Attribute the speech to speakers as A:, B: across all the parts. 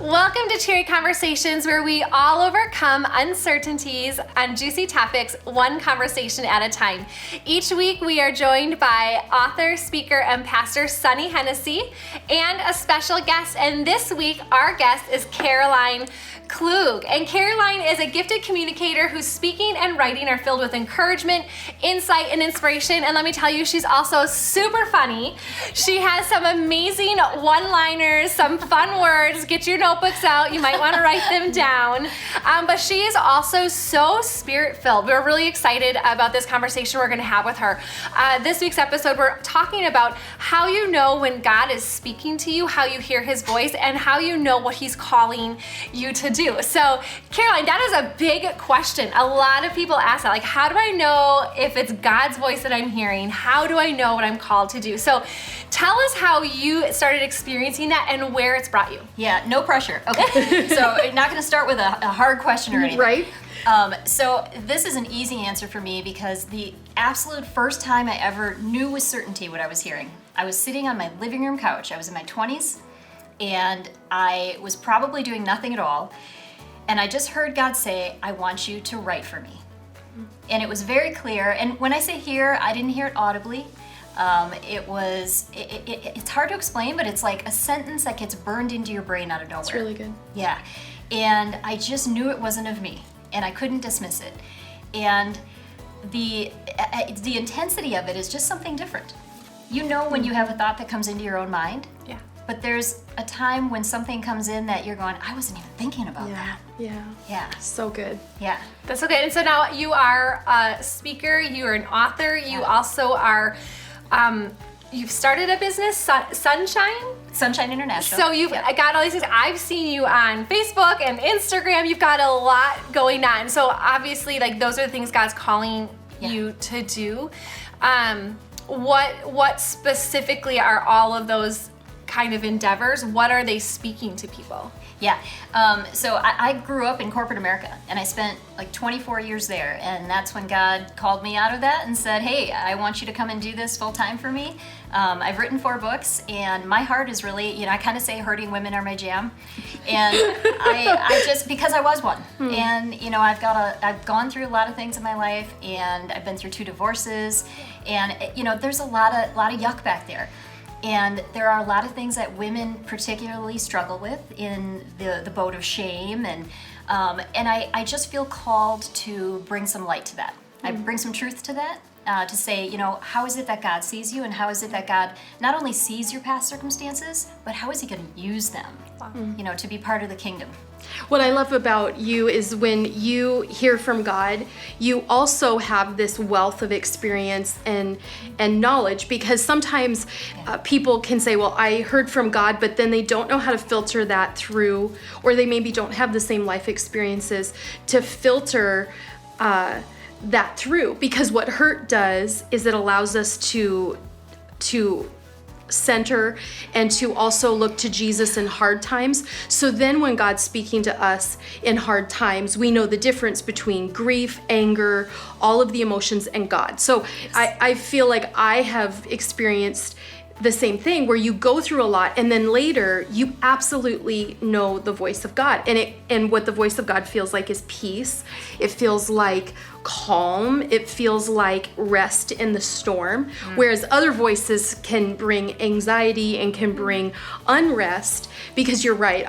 A: Welcome to Cheery Conversations, where we all overcome uncertainties on juicy topics, one conversation at a time. Each week we are joined by author, speaker, and pastor Sonny Hennessy and a special guest. And this week our guest is Caroline Klug. And Caroline is a gifted communicator whose speaking and writing are filled with encouragement, insight, and inspiration. And let me tell you, she's also super funny. She has some amazing one-liners, some fun words. Get your notebooks out. You might want to write them down. But she is also so spirit-filled. We're really excited about this conversation we're going to have with her. This week's episode, we're talking about how you know when God is speaking to you, how you hear his voice, and how you know what he's calling you to do. So, Caroline, that is a big question. A lot of people ask that, like, how do I know if it's God's voice that I'm hearing? How do I know what I'm called to do? So, tell us how you started experiencing that and where it's brought you.
B: Yeah, no pressure. Okay, so I'm not going to start with a hard question or anything.
A: Right.
B: So this is an easy answer for me because the absolute first time I ever knew with certainty what I was hearing, I was sitting on my living room couch. I was in my 20s, and I was probably doing nothing at all. And I just heard God say, I want you to write for me. And it was very clear. And when I say hear, I didn't hear it audibly. It's hard to explain, but it's like a sentence that gets burned into your brain out of nowhere.
A: It's really good.
B: Yeah. And I just knew it wasn't of me, and I couldn't dismiss it. And the intensity of it is just something different. You know when you have a thought that comes into your own mind.
A: Yeah.
B: But there's a time when something comes in that you're going, I wasn't even thinking about that.
C: Yeah.
B: Yeah.
C: So good.
B: Yeah.
A: That's so good. And so now you are a speaker, you are an author, you also are, you've started a business, Sunshine
B: International.
A: So you've got all these things. I've seen you on Facebook and Instagram. You've got a lot going on. So obviously, like, those are the things God's calling you to do. What specifically are all of those kind of endeavors? What are they speaking to people?
B: Yeah. So I grew up in corporate America, and I spent like 24 years there, and that's when God called me out of that and said, hey, I want you to come and do this full time for me. I've written 4 books, and my heart is really, I kind of say hurting women are my jam. And I just, because I was one. And, I've gone through a lot of things in my life, and I've been through 2 divorces, and, there's a lot of yuck back there. And there are a lot of things that women particularly struggle with in the boat of shame, and I just feel called to bring some light to that. I bring some truth to that, to say, how is it that God sees you, and how is it that God not only sees your past circumstances, but how is he going to use them, to be part of the kingdom.
C: What I love about you is when you hear from God, you also have this wealth of experience and knowledge, because sometimes people can say, well, I heard from God, but then they don't know how to filter that through, or they maybe don't have the same life experiences to filter that through, because what hurt does is it allows us to center and to also look to Jesus in hard times. So then when God's speaking to us in hard times, we know the difference between grief, anger, all of the emotions, and God. So I feel like I have experienced the same thing, where you go through a lot and then later you absolutely know the voice of God, and what the voice of God feels like is peace. It feels like calm. It feels like rest in the storm. Whereas other voices can bring anxiety and can bring unrest, because you're right.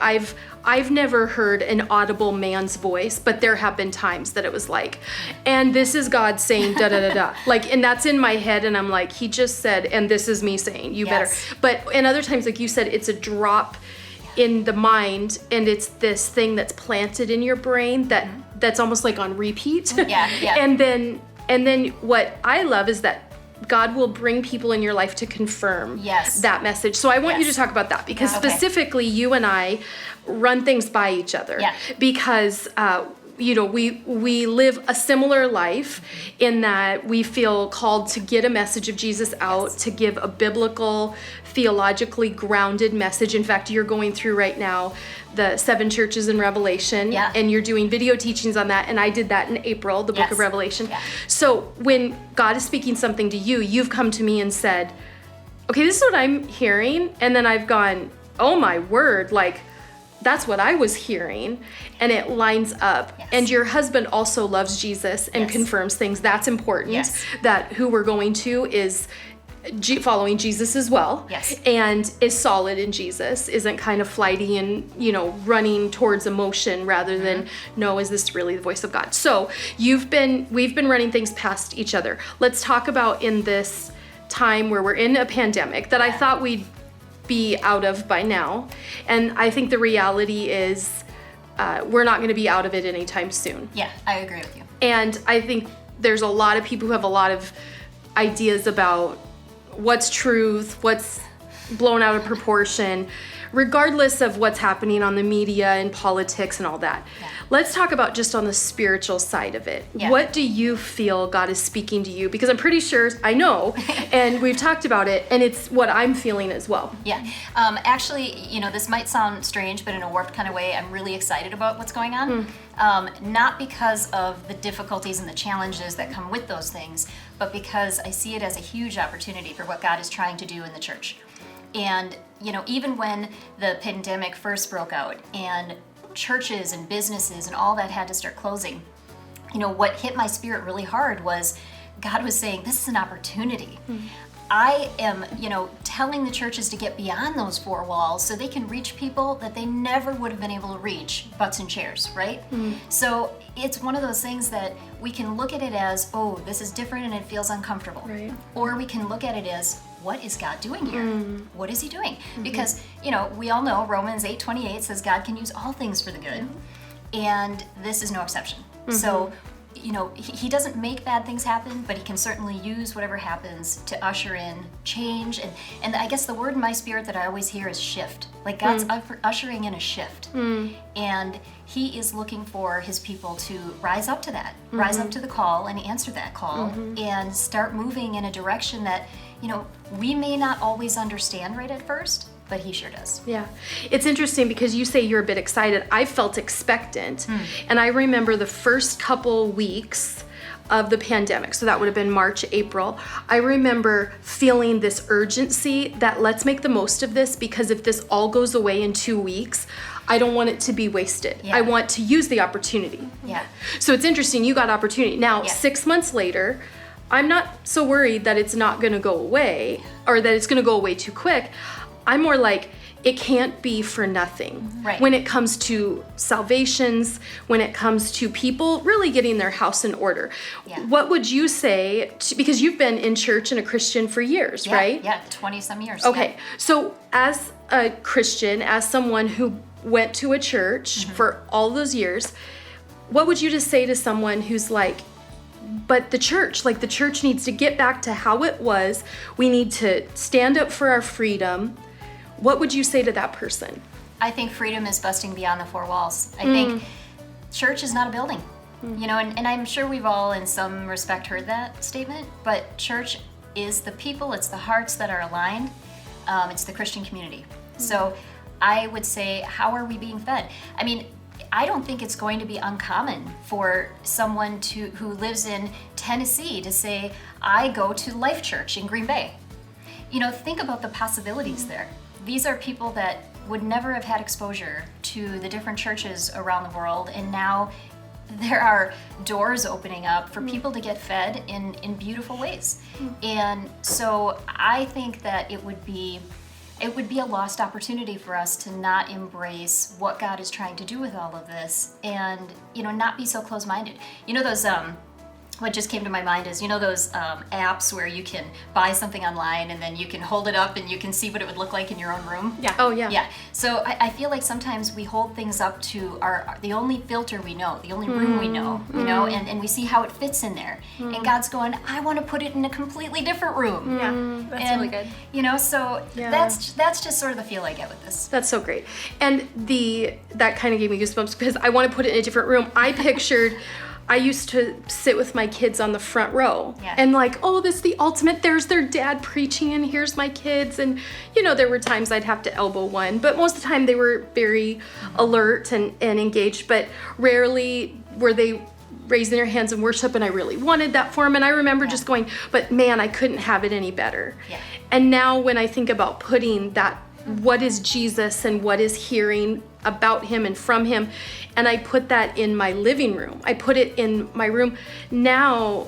C: I've never heard an audible man's voice, but there have been times that it was like, and this is God saying da da da da. Like, and that's in my head, and I'm like, he just said, and this is me saying, you better. But and other times, like you said, it's a drop in the mind, and it's this thing that's planted in your brain that's almost like on repeat.
B: Yeah.
C: And then what I love is that God will bring people in your life to confirm that message. So I want you to talk about that, because specifically you and I run things by each other, because we live a similar life in that we feel called to get a message of Jesus out, to give a biblical, theologically grounded message. In fact, you're going through right now the 7 churches in Revelation, and you're doing video teachings on that, and I did that in April, the book of Revelation. So when God is speaking something to you, you've come to me and said, okay, this is what I'm hearing, and then I've gone, oh my word, like, that's what I was hearing, and it lines up.
B: Yes.
C: And your husband also loves Jesus and
B: Yes.
C: confirms things. That's important.
B: Yes.
C: That who we're going to is following Jesus as well.
B: Yes.
C: And is solid in Jesus, isn't kind of flighty and, running towards emotion rather than, no, is this really the voice of God? So we've been running things past each other. Let's talk about in this time where we're in a pandemic that I thought we'd be out of by now. And I think the reality is we're not going to be out of it anytime soon.
B: Yeah, I agree with you.
C: And I think there's a lot of people who have a lot of ideas about what's truth, what's blown out of proportion, regardless of what's happening on the media and politics and all that.
B: Yeah.
C: Let's talk about just on the spiritual side of it.
B: Yeah.
C: What do you feel God is speaking to you? Because I'm pretty sure I know, and we've talked about it, and it's what I'm feeling as well.
B: Yeah. Actually, this might sound strange, but in a warped kind of way, I'm really excited about what's going on. Not because of the difficulties and the challenges that come with those things, but because I see it as a huge opportunity for what God is trying to do in the church. And, even when the pandemic first broke out and churches and businesses and all that had to start closing, what hit my spirit really hard was God was saying, this is an opportunity. I am, telling the churches to get beyond those four walls so they can reach people that they never would have been able to reach, butts and chairs, right? So it's one of those things that we can look at it as, oh, this is different and it feels uncomfortable.
C: Right.
B: Or we can look at it as, what is God doing here? What is he doing? Because, we all know Romans 8:28 says God can use all things for the good. And this is no exception. So, he doesn't make bad things happen, but he can certainly use whatever happens to usher in change. And I guess the word in my spirit that I always hear is shift. Like God's ushering in a shift. And he is looking for his people to rise up to that, rise up to the call and answer that call and start moving in a direction that, we may not always understand right at first, but he sure does.
C: Yeah. It's interesting because you say you're a bit excited. I felt expectant. And I remember the first couple weeks of the pandemic. So that would have been March, April. I remember feeling this urgency that let's make the most of this, because if this all goes away in 2 weeks, I don't want it to be wasted.
B: Yeah.
C: I want to use the opportunity.
B: Yeah.
C: So it's interesting. You got opportunity. Now,
B: Yeah.
C: 6 months later, I'm not so worried that it's not going to go away or that it's going to go away too quick. I'm more like, it can't be for nothing.
B: Right.
C: When it comes to salvations, when it comes to people really getting their house in order.
B: Yeah.
C: What would you say, because you've been in church and a Christian for years,
B: Yeah,
C: right?
B: Yeah, 20 some years.
C: Okay, so as a Christian, as someone who went to a church for all those years, what would you just say to someone who's like, but the church needs to get back to how it was. We need to stand up for our freedom. What would you say to that person?
B: I think freedom is busting beyond the four walls. I think church is not a building, and I'm sure we've all in some respect heard that statement, but church is the people, it's the hearts that are aligned, it's the Christian community. So I would say, how are we being fed? I mean, I don't think it's going to be uncommon for someone who lives in Tennessee to say, I go to Life Church in Green Bay. Think about the possibilities there. These are people that would never have had exposure to the different churches around the world, and now there are doors opening up for people to get fed in beautiful ways. And so I think that it would be a lost opportunity for us to not embrace what God is trying to do with all of this and, not be so close-minded. Those, what just came to my mind is, those apps where you can buy something online and then you can hold it up and you can see what it would look like in your own room?
A: Yeah.
C: Oh, yeah.
B: Yeah. So I feel like sometimes we hold things up to the only filter we know, the only room we know, and we see how it fits in there. And God's going, I want to put it in a completely different room.
A: Yeah, that's really good.
B: So
C: Yeah.
B: that's just sort of the feel I get with this.
C: That's so great. And that kind of gave me goosebumps because I want to put it in a different room. I pictured, I used to sit with my kids on the front row and this is the ultimate, there's their dad preaching and here's my kids. And, there were times I'd have to elbow one, but most of the time they were very alert and engaged, but rarely were they raising their hands in worship, and I really wanted that for them. And I remember just going, but man, I couldn't have it any better.
B: Yeah.
C: And now when I think about putting that, what is Jesus and what is hearing about him and from him. And I put that in my living room. I put it in my room. Now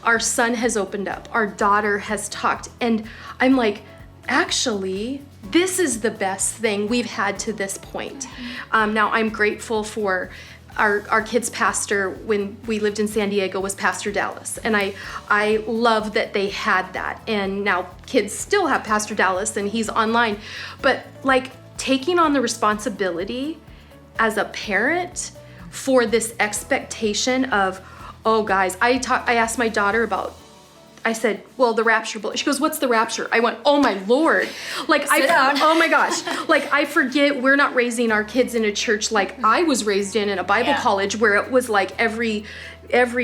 C: our son has opened up. Our daughter has talked. And I'm like, actually, this is the best thing we've had to this point. Now I'm grateful for our kids' pastor when we lived in San Diego was Pastor Dallas. And I love that they had that. And now kids still have Pastor Dallas and he's online. But like taking on the responsibility as a parent for this expectation of, oh guys, I asked my daughter about, I said, well, the rapture. She goes, what's the rapture? I went, oh my Lord. Like,
B: Sit down.
C: oh my gosh. Like, I forget we're not raising our kids in a church like I was raised in a Bible college where it was like every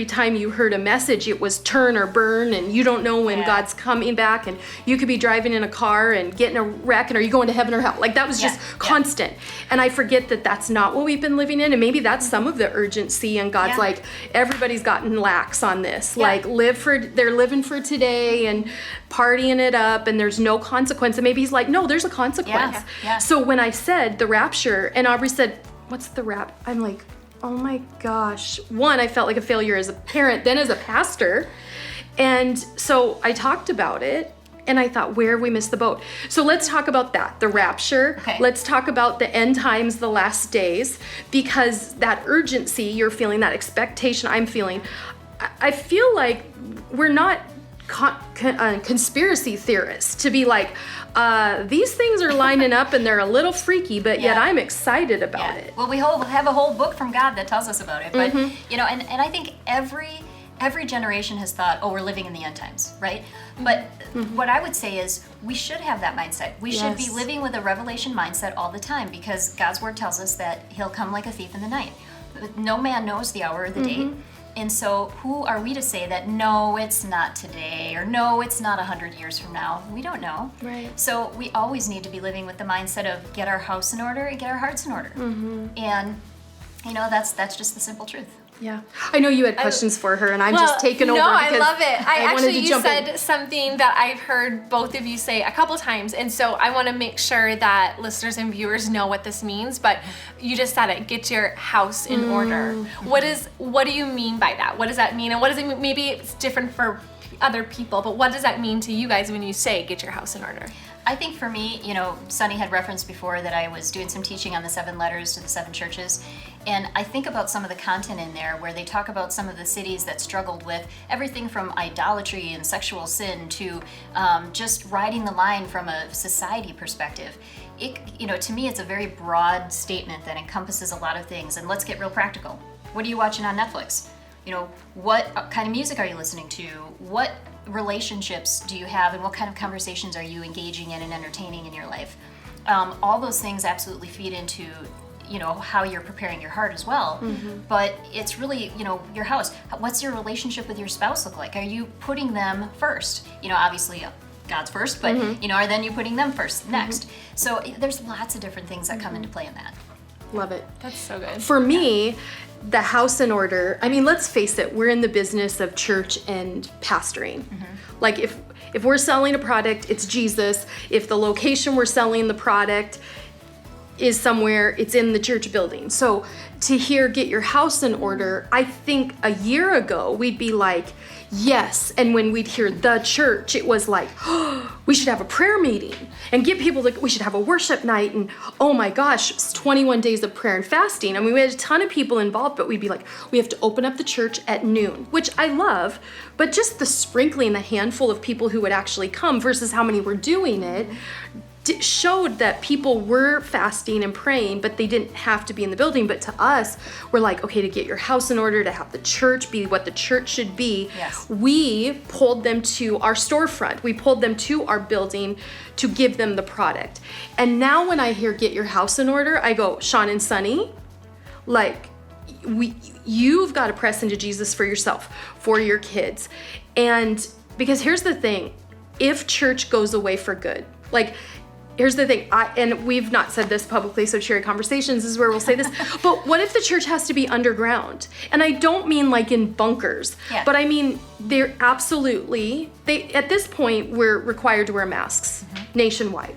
C: time you heard a message, it was turn or burn, and you don't know when God's coming back, and you could be driving in a car and get in a wreck, and are you going to heaven or hell? Like that was just constant. And I forget that that's not what we've been living in, and maybe that's some of the urgency, and God's like, everybody's gotten lax on this. Like they're living for today and partying it up, and there's no consequence. And maybe he's like, no, there's a consequence. So when I said the rapture, and Aubrey said, what's the rap? I'm like, oh my gosh. One, I felt like a failure as a parent, then as a pastor. And so I talked about it and I thought, where have we missed the boat? So let's talk about that, the rapture.
B: Okay.
C: Let's talk about the end times, the last days, because that urgency you're feeling, that expectation I'm feeling, I feel like we're not conspiracy theorists to be like, these things are lining up and they're a little freaky, but yet I'm excited about it.
B: Well, we have a whole book from God that tells us about it. But you know, and I think every generation has thought, oh, we're living in the end times, right? But what I would say is we should have that mindset. We should be living with a revelation mindset all the time, because God's word tells us that he'll come like a thief in the night. No man knows the hour or the date. And so who are we to say that, no, it's not today, or no, it's not 100 years from now? We don't know.
C: Right.
B: So we always need to be living with the mindset of get our house in order and get our hearts in order. And, you know, that's just the simple truth.
C: Yeah. I know you had questions for her, and I'm just taking over.
A: No,
C: because
A: I love it.
C: I wanted to
A: you
C: jump
A: said
C: in.
A: something that I've heard both of you say a couple times, and so I want to make sure that listeners and viewers know what this means. But you just said it: get your house in order. What do you mean by that? What does that mean? And what does it mean? Maybe it's different for other people, but what does that mean to you guys when you say get your house in order?
B: I think for me, you know, Sonny had referenced before that I was doing some teaching on the 7 letters to the 7 churches. And I think about some of the content in there where they talk about some of the cities that struggled with everything from idolatry and sexual sin to just riding the line from a society perspective. You know, to me, it's a very broad statement that encompasses a lot of things. And let's get real practical. What are you watching on Netflix? You know, what kind of music are you listening to? What relationships do you have, and what kind of conversations are you engaging in and entertaining in your life? All those things absolutely feed into, you know, how you're preparing your heart as well. But it's really, you know, your house. What's your relationship with your spouse look like? Are you putting them first? You know, obviously God's first, but you know, are then you putting them first next? So there's lots of different things that come into play in that.
C: Love it.
A: That's so good.
C: For me, the house in order, I mean, let's face it, we're in the business of church and pastoring. Like if we're selling a product, it's Jesus. If the location we're selling the product is somewhere, it's in the church building. So to hear get your house in order, I think a year ago we'd be like, yes. And when we'd hear the church, it was like, oh, we should have a prayer meeting and get people to, we should have a worship night. And oh my gosh, it's 21 days of prayer and fasting. I mean, we had a ton of people involved, but we'd be like, we have to open up the church at noon, which I love, but just the sprinkling, the handful of people who would actually come versus how many were doing it, showed that people were fasting and praying, but they didn't have to be in the building. But to us, we're like, okay, to get your house in order, to have the church be what the church should be, we pulled them to our storefront. We pulled them to our building to give them the product. And now when I hear get your house in order, I go, Sean and Sonny, like, you've got to press into Jesus for yourself, for your kids. And because here's the thing, if church goes away for good, like, here's the thing, and we've not said this publicly, so Cherry Conversations is where we'll say this, but what if the church has to be underground? And I don't mean like in bunkers, but I mean, they're absolutely, at this point, we're required to wear masks nationwide.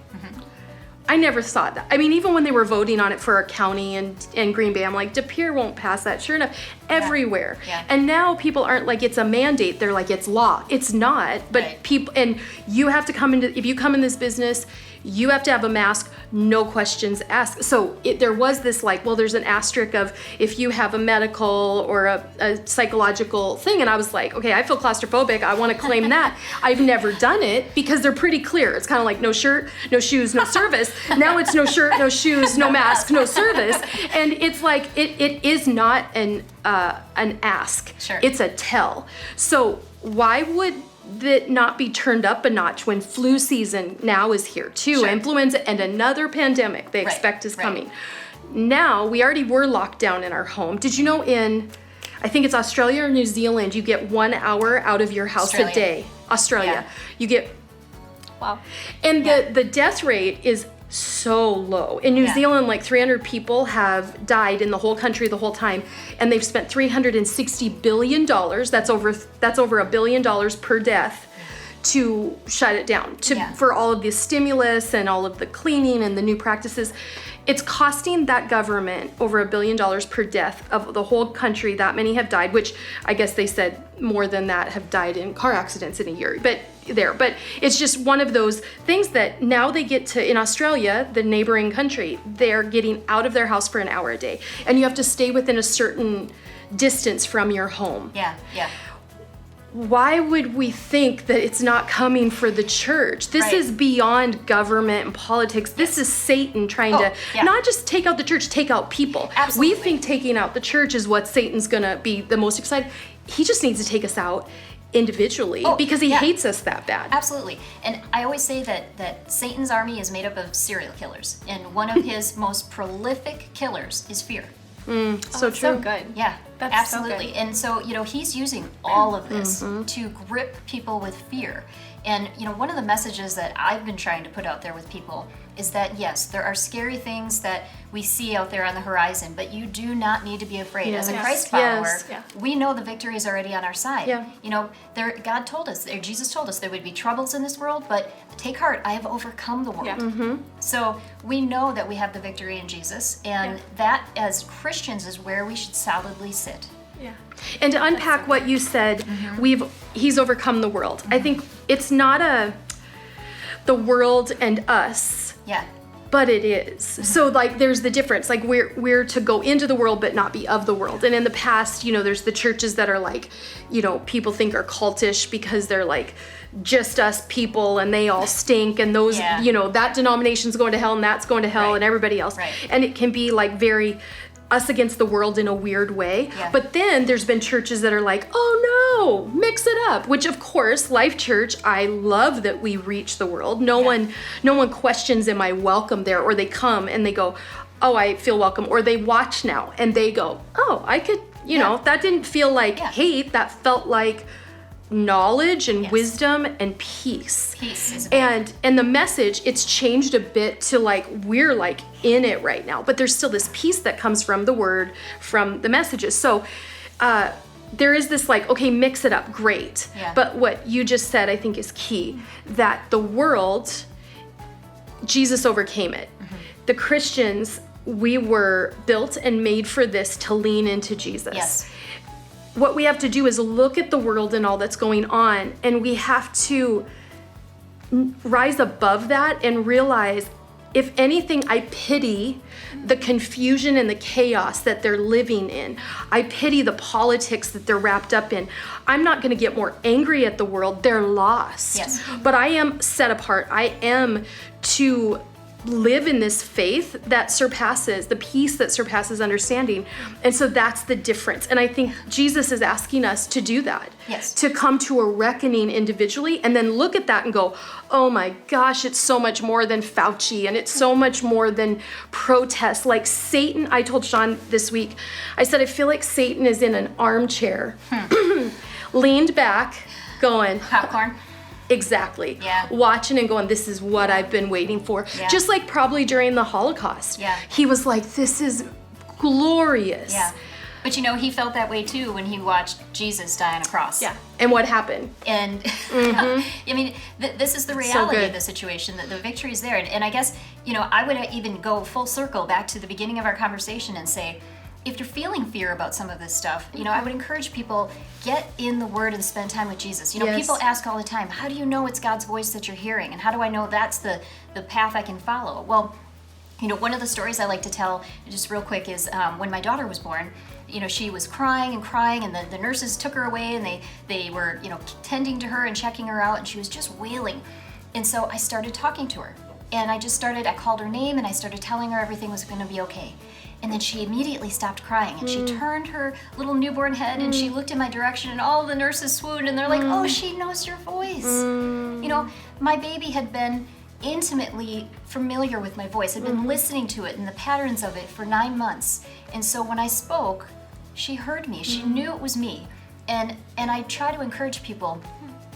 C: I never thought that. I mean, even when they were voting on it for our county and Green Bay, I'm like, De Pere won't pass that. Sure enough, everywhere.
B: Yeah.
C: And now people aren't like, it's a mandate. They're like, it's law. It's not. But
B: Right.
C: people, and you have to come into, if you come in this business, you have to have a mask, no questions asked. So there was this like, well, there's an asterisk of if you have a medical or a psychological thing. And I was like, okay, I feel claustrophobic. I want to claim that. I've never done it because they're pretty clear. It's kind of like no shirt, no shoes, no service. Now it's no shirt, no shoes, no mask, no service. And it's like, it is not an ask.
B: Sure.
C: It's a tell. So why would that not be turned up a notch when flu season now is here too?
B: Sure.
C: Influenza and another pandemic they
B: Right,
C: expect is
B: right.
C: coming. Now, we already were locked down in our home. Did you know I think it's Australia or New Zealand, you get 1 hour out of your house
B: Australia.
C: a day. Australia.
B: Yeah.
C: You get,
A: Wow.
C: and
B: Yeah.
C: the death rate is so low. In New
B: Yeah.
C: Zealand, like 300 people have died in the whole country the whole time, and they've spent $360 billion. That's over $1 billion per death to shut it down,
B: Yeah.
C: for all of the stimulus and all of the cleaning and the new practices. It's costing that government over $1 billion per death of the whole country. That many have died, which I guess they said more than that have died in car accidents in a year. But it's just one of those things that now they get to, in Australia, the neighboring country, they're getting out of their house for an hour a day. And you have to stay within a certain distance from your home.
B: Yeah, yeah.
C: Why would we think that it's not coming for the church? This
B: Right.
C: is beyond government and politics. This is Satan trying to
B: yeah.
C: not just take out the church, take out people.
B: Absolutely.
C: We think taking out the church is what Satan's gonna be the most excited. He just needs to take us out individually because he
B: yeah.
C: hates us that bad.
B: Absolutely. And I always say that Satan's army is made up of serial killers. And one of his most prolific killers is fear.
C: So true.
A: So good.
B: Yeah,
A: That's so
B: absolutely.
A: good.
B: And so, he's using all of this to grip people with fear. And, one of the messages that I've been trying to put out there with people is that, yes, there are scary things that we see out there on the horizon, but you do not need to be afraid. As a
C: Yes.
B: Christ
C: Yes.
B: follower,
A: Yeah.
B: we know the victory is already on our side.
C: Yeah.
B: God told us, or Jesus told us there would be troubles in this world, but take heart, I have overcome the world.
A: Yeah.
B: So we know that we have the victory in Jesus, and that as Christians is where we should solidly sit.
A: Yeah.
C: And to unpack what you said, he's overcome the world. I think it's not the world and us,
B: Yeah.
C: but it is. So like there's the difference. Like we're to go into the world but not be of the world. And in the past, there's the churches that are like, people think are cultish because they're like just us people and they all stink and those,
B: Yeah.
C: that denomination's going to hell and that's going to hell
B: Right.
C: and everybody else.
B: Right.
C: And it can be like very us against the world in a weird way.
B: Yeah.
C: But then there's been churches that are like, oh no, mix it up. Which of course, Life Church, I love that we reach the world. No one questions, am I welcome there? Or they come and they go, oh, I feel welcome. Or they watch now and they go, oh, I could, that didn't feel like hate. That felt like knowledge and wisdom and peace.
B: Peace is big.
C: And the message, it's changed a bit to like we're like in it right now, but there's still this peace that comes from the word, from the messages. So there is this like, okay, mix it up, great.
B: Yeah.
C: But what you just said I think is key, that the world, Jesus overcame it. The Christians, we were built and made for this, to lean into Jesus.
B: Yes.
C: What we have to do is look at the world and all that's going on, and we have to rise above that and realize, if anything, I pity the confusion and the chaos that they're living in. I pity the politics that they're wrapped up in. I'm not going to get more angry at the world. They're lost.
B: Yes.
C: But I am set apart. I am to live in this faith that surpasses, the peace that surpasses understanding. And so that's the difference. And I think Jesus is asking us to do that.
B: Yes.
C: To come to a reckoning individually and then look at that and go, oh my gosh, it's so much more than Fauci and it's so much more than protest. Like Satan, I told Sean this week, I said, I feel like Satan is in an armchair, leaned back, going,
B: Popcorn.
C: exactly.
B: Yeah.
C: Watching and going, this is what I've been waiting for.
B: Yeah.
C: Just like probably during the Holocaust.
B: Yeah.
C: He was like, this is glorious.
B: Yeah. But he felt that way too when he watched Jesus die on a cross.
A: Yeah.
C: And what happened?
B: And I mean, this is the reality
C: good.
B: of the situation, that the victory is there. And I guess, I would even go full circle back to the beginning of our conversation and say, if you're feeling fear about some of this stuff, I would encourage people, get in the Word and spend time with Jesus.
C: Yes.
B: People ask all the time, how do you know it's God's voice that you're hearing? And how do I know that's the path I can follow? Well, one of the stories I like to tell, just real quick, is when my daughter was born, she was crying and crying, and the nurses took her away, and they were, tending to her and checking her out, and she was just wailing. And so I started talking to her. And I called her name, and I started telling her everything was going to be okay. And then she immediately stopped crying, and she turned her little newborn head, and she looked in my direction, and all the nurses swooned, and they're like, oh, she knows your voice. My baby had been intimately familiar with my voice, had been listening to it and the patterns of it for 9 months. And so when I spoke, she heard me. She knew it was me. And I try to encourage people,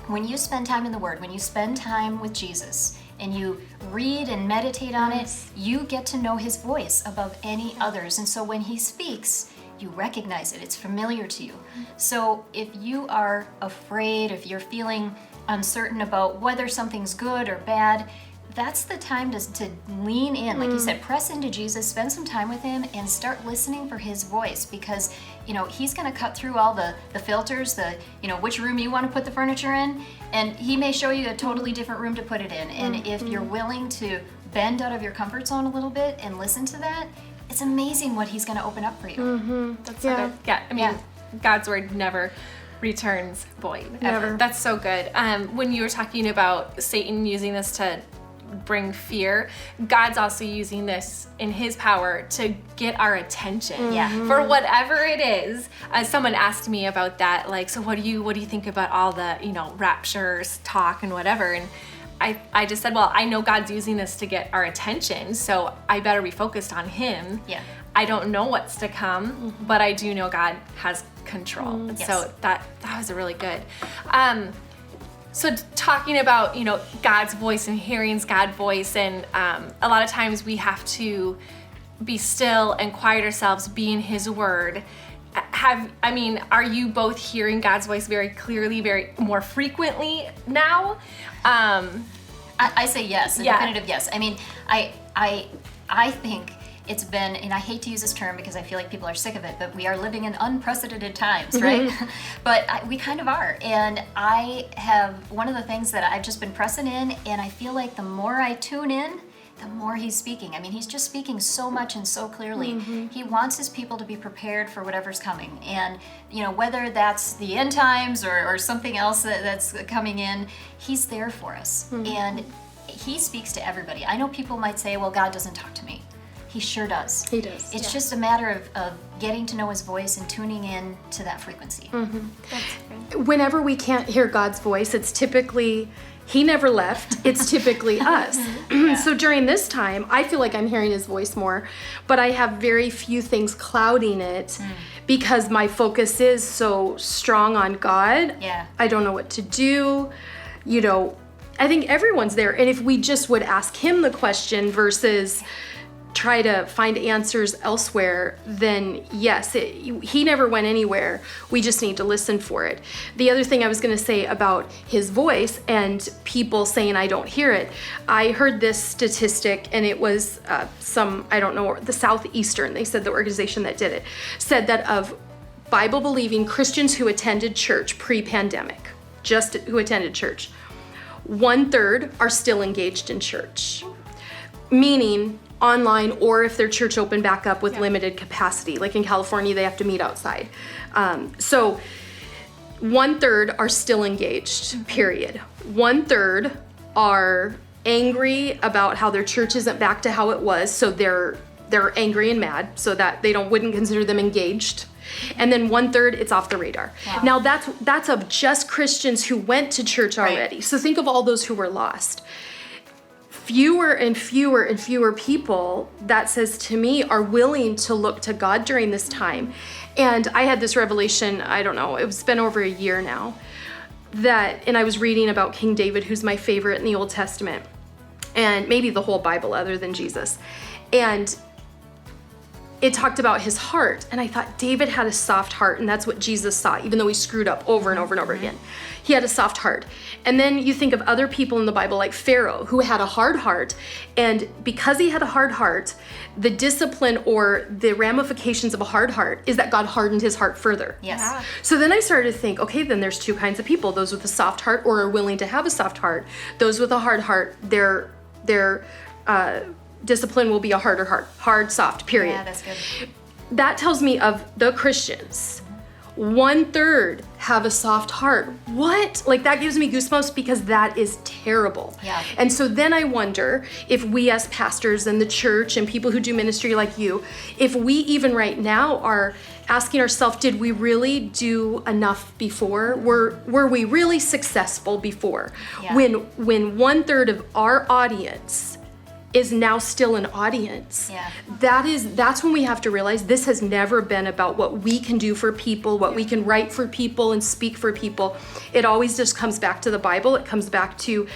B: when you spend time in the Word, when you spend time with Jesus, and you read and meditate on it, you get to know his voice above any others. And so when he speaks, you recognize it. It's familiar to you. So if you are afraid, if you're feeling uncertain about whether something's good or bad, that's the time to lean in. Like you said, press into Jesus, spend some time with him, and start listening for his voice, because he's going to cut through all the filters, which room you want to put the furniture in, and he may show you a totally different room to put it in. And if you're willing to bend out of your comfort zone a little bit and listen to that, it's amazing what he's going to open up for you.
A: That's so good. Yeah, I mean, God's word never returns void. Ever. That's so good. When you were talking about Satan using this to bring fear, God's also using this in his power to get our attention. For whatever it is. Someone asked me about that, like, so what do you think about all the raptures talk and whatever, and I just said, well, I know God's using this to get our attention, so I better be focused on him. I don't know what's to come, but I do know God has control. So that was really good. So talking about, God's voice and hearing God's voice, and a lot of times we have to be still and quiet ourselves, be in his word. Are you both hearing God's voice very clearly, very more frequently now?
B: I say yes, a definitive yes. I think it's been, and I hate to use this term because I feel like people are sick of it, but we are living in unprecedented times, right? But we kind of are. And I have, one of the things that I've just been pressing in, and I feel like the more I tune in, the more he's speaking. He's just speaking so much and so clearly. He wants his people to be prepared for whatever's coming. And, whether that's the end times or something else that's coming in, he's there for us. And he speaks to everybody. I know people might say, well, God doesn't talk to me. He sure does. He does. It's just a matter of getting to know his voice and tuning in to that frequency.
C: Whenever we can't hear God's voice, it's typically, he never left, it's typically us. So during this time, I feel like I'm hearing his voice more, but I have very few things clouding it because my focus is so strong on God. I don't know what to do. I think everyone's there. And if we just would ask him the question versus try to find answers elsewhere, then yes, he never went anywhere. We just need to listen for it. The other thing I was going to say about his voice and people saying I don't hear it, I heard this statistic, and it was I don't know, the Southeastern, they said, the organization that did it, said that of Bible-believing Christians who attended church pre-pandemic, just who attended church, 1/3 are still engaged in church, meaning online, or if their church opened back up with limited capacity. Like in California, they have to meet outside. So 1/3 are still engaged, period. 1/3 are angry about how their church isn't back to how it was, so they're angry and mad, so that they wouldn't consider them engaged. And then 1/3, it's off the radar. Now that's of just Christians who went to church already. So think of all those who were lost. Fewer and fewer and fewer people, that says to me, are willing to look to God during this time. And I had this revelation, I don't know, it's been over a year now, and I was reading about King David, who's my favorite in the Old Testament, and maybe the whole Bible other than Jesus. And it talked about his heart. And I thought David had a soft heart, and that's what Jesus saw, even though he screwed up over and over and over again. He had a soft heart. And then you think of other people in the Bible like Pharaoh, who had a hard heart. And because he had a hard heart, the discipline or the ramifications of a hard heart is that God hardened his heart further.
B: Yes.
A: Yeah.
C: So then I started to think, okay, then there's two kinds of people, those with a soft heart or are willing to have a soft heart. Those with a hard heart, their discipline will be a harder heart. Hard, soft, period.
B: Yeah, that's good.
C: That tells me of the Christians, 1/3 have a soft heart. What? Like, that gives me goosebumps because that is terrible.
B: Yeah.
C: And so then I wonder if we as pastors and the church and people who do ministry like you, if we even right now are asking ourselves, did we really do enough before? Were we really successful before?
B: Yeah.
C: When 1/3 of our audience is now still an audience.
B: Yeah.
C: That's when we have to realize this has never been about what we can do for people, what we can write for people and speak for people. It always just comes back to the Bible. It comes back to,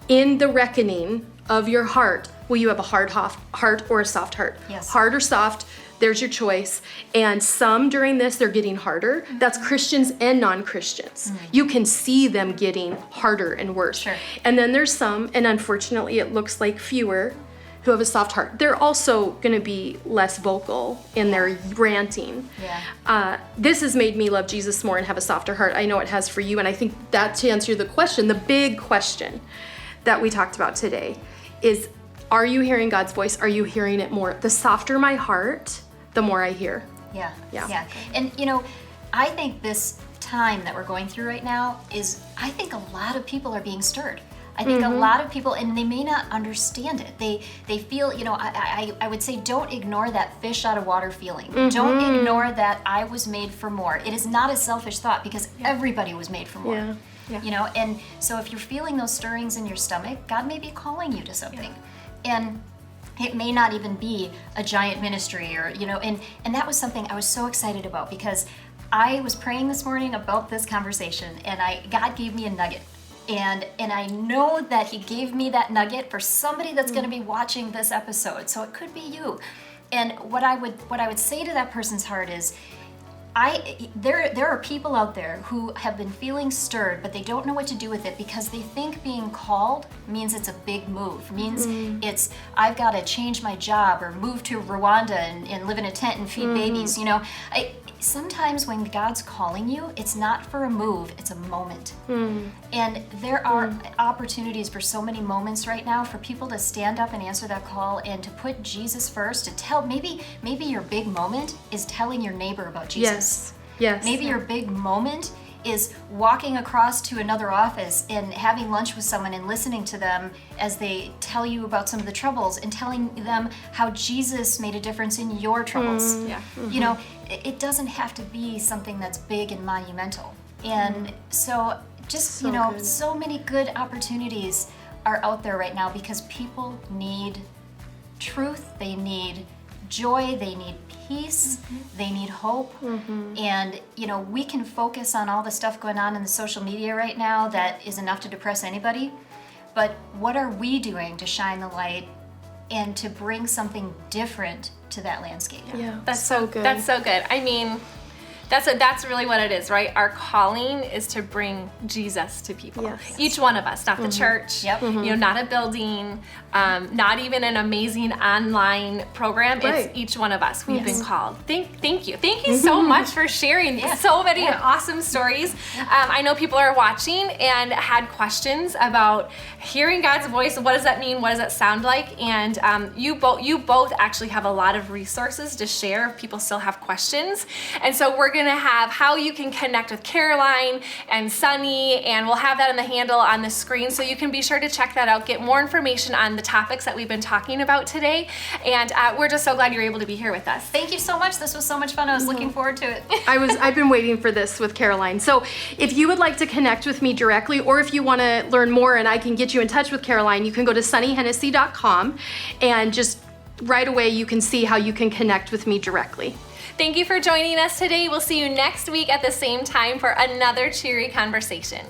C: in the reckoning of your heart, will you have a hard heart or a soft heart?
B: Yes.
C: Hard or soft, there's your choice. And some during this, they're getting harder. That's Christians and non-Christians. You can see them getting harder and worse.
B: Sure.
C: And then there's some, and unfortunately it looks like fewer, who have a soft heart. They're also going to be less vocal in their ranting.
B: Yeah.
C: This has made me love Jesus more and have a softer heart. I know it has for you, and I think that to answer the question, the big question that we talked about today is, are you hearing God's voice? Are you hearing it more? The softer my heart, the more I hear.
B: Yeah.
C: Yeah.
B: And I think this time that we're going through right now I think a lot of people are being stirred. I think a lot of people, and they may not understand it. They feel, I would say, don't ignore that fish out of water feeling. Don't ignore that I was made for more. It is not a selfish thought because everybody was made for more.
C: Yeah.
B: And so if you're feeling those stirrings in your stomach, God may be calling you to something. And it may not even be a giant ministry or, and that was something I was so excited about because I was praying this morning about this conversation and God gave me a nugget. And I know that he gave me that nugget for somebody that's going to be watching this episode. So it could be you. And what I would say to that person's heart is, there are people out there who have been feeling stirred, but they don't know what to do with it because they think being called means it's a big move, means it's I've got to change my job or move to Rwanda and live in a tent and feed babies. Sometimes when God's calling you, it's not for a move, it's a moment. And there are opportunities for so many moments right now for people to stand up and answer that call and to put Jesus first, to tell, maybe your big moment is telling your neighbor about Jesus.
C: Yes.
B: Maybe your big moment is walking across to another office and having lunch with someone and listening to them as they tell you about some of the troubles and telling them how Jesus made a difference in your troubles. It doesn't have to be something that's big and monumental. And so just,
C: good.
B: so many good opportunities are out there right now because people need truth, they need joy, they need peace, they need hope. And we can focus on all the stuff going on in the social media right now that is enough to depress anybody, but what are we doing to shine the light and to bring something different to that landscape?
C: Yeah.
A: That's so good. That's so good. I mean, that's really what it is, right? Our calling is to bring Jesus to people.
C: Yes.
A: Each one of us, not the church,
B: Yep.
A: Not a building, not even an amazing online program.
C: Right.
A: It's each one of us. We've been called. Thank you. Thank you so much for sharing so many awesome stories. I know people are watching and had questions about hearing God's voice. What does that mean? What does that sound like? And you both actually have a lot of resources to share if people still have questions. And so we're going to have how you can connect with Caroline and Sonny, and we'll have that on the handle on the screen, so you can be sure to check that out, get more information on the topics that we've been talking about today. And we're just so glad you're able to be here with us.
B: Thank you so much. This was so much fun. I was looking forward to it.
C: I've been waiting for this with Caroline. So if you would like to connect with me directly, or if you want to learn more and I can get you in touch with Caroline, you can go to sonnyhennessy.com and just right away you can see how you can connect with me directly.
A: Thank you for joining us today. We'll see you next week at the same time for another cheery conversation.